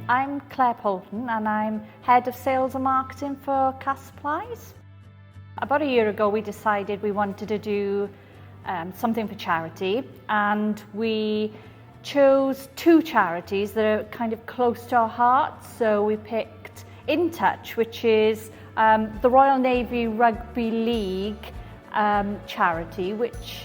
I'm Claire Poulton and I'm Head of Sales and Marketing for Cast Supplies. About a year ago we decided we wanted to do something for charity, and we chose two charities that are kind of close to our hearts. So we picked InTouch, which is the Royal Navy Rugby League charity, which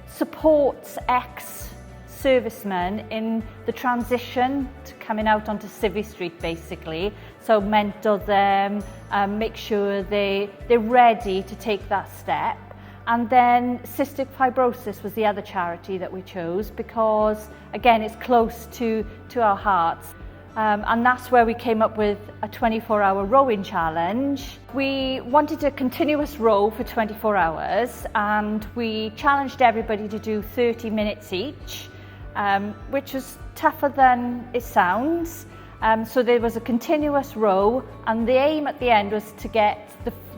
supports ex-servicemen in the transition to coming out onto Civvy Street, basically. So mentor them, make sure they're ready to take that step. And then Cystic Fibrosis was the other charity that we chose because, again, it's close to our hearts. And that's where we came up with a 24-hour rowing challenge. We wanted a continuous row for 24 hours, and we challenged everybody to do 30 minutes each, which was tougher than it sounds. So there was a continuous row, and the aim at the end was to get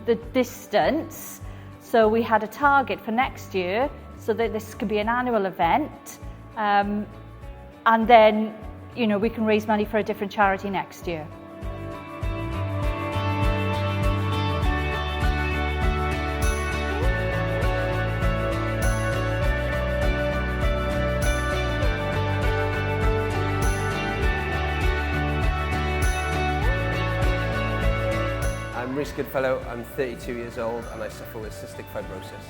the distance. So we had a target for next year so that this could be an annual event, and then we can raise money for a different charity next year. I'm Rhys Goodfellow, I'm 32 years old and I suffer with cystic fibrosis.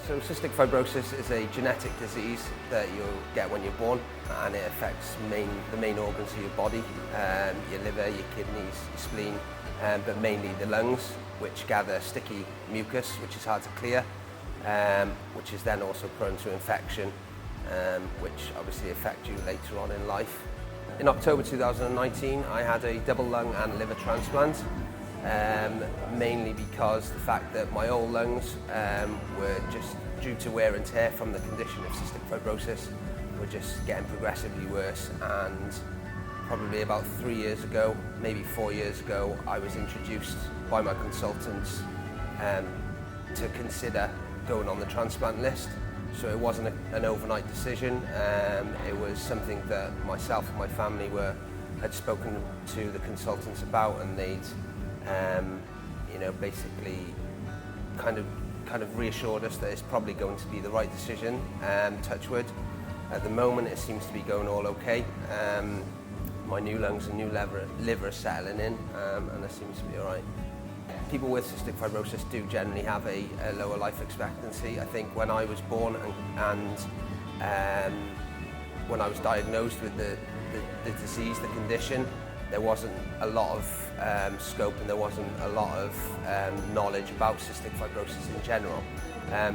So cystic fibrosis is a genetic disease that you'll get when you're born, and it affects the main organs of your body, your liver, your kidneys, your spleen, but mainly the lungs, which gather sticky mucus, which is hard to clear, which is then also prone to infection, which obviously affect you later on in life. In October 2019, I had a double lung and liver transplant. Mainly because the fact that my old lungs were just due to wear and tear from the condition of cystic fibrosis were just getting progressively worse, and probably about 3 years ago, maybe 4 years ago, I was introduced by my consultants to consider going on the transplant list. So it wasn't an overnight decision, it was something that myself and my family had spoken to the consultants about, and they'd basically kind of reassured us that it's probably going to be the right decision. Touch wood. At the moment, it seems to be going all okay. My new lungs and new liver are settling in, and it seems to be all right. People with cystic fibrosis do generally have a lower life expectancy. I think when I was born and when I was diagnosed with the disease, the condition, there wasn't a lot of scope and there wasn't a lot of knowledge about cystic fibrosis in general.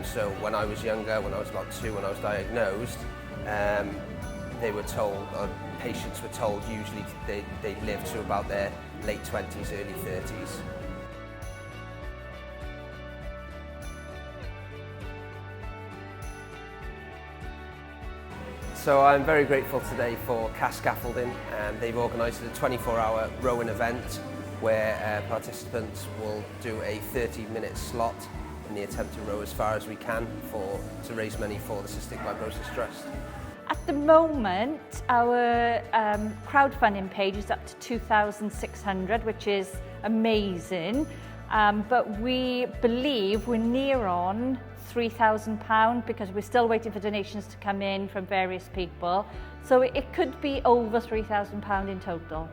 So when I was younger, when I was about 2, when I was diagnosed, they were told, or patients were told, usually they live to about their late 20s, early 30s. So I'm very grateful today for Scaffolding. They've organised a 24-hour rowing event where participants will do a 30-minute slot in the attempt to row as far as we can to raise money for the Cystic Fibrosis Trust. At the moment, our crowdfunding page is up to 2,600, which is amazing. But we believe we're near on £3,000 because we're still waiting for donations to come in from various people. So it could be over £3,000 in total.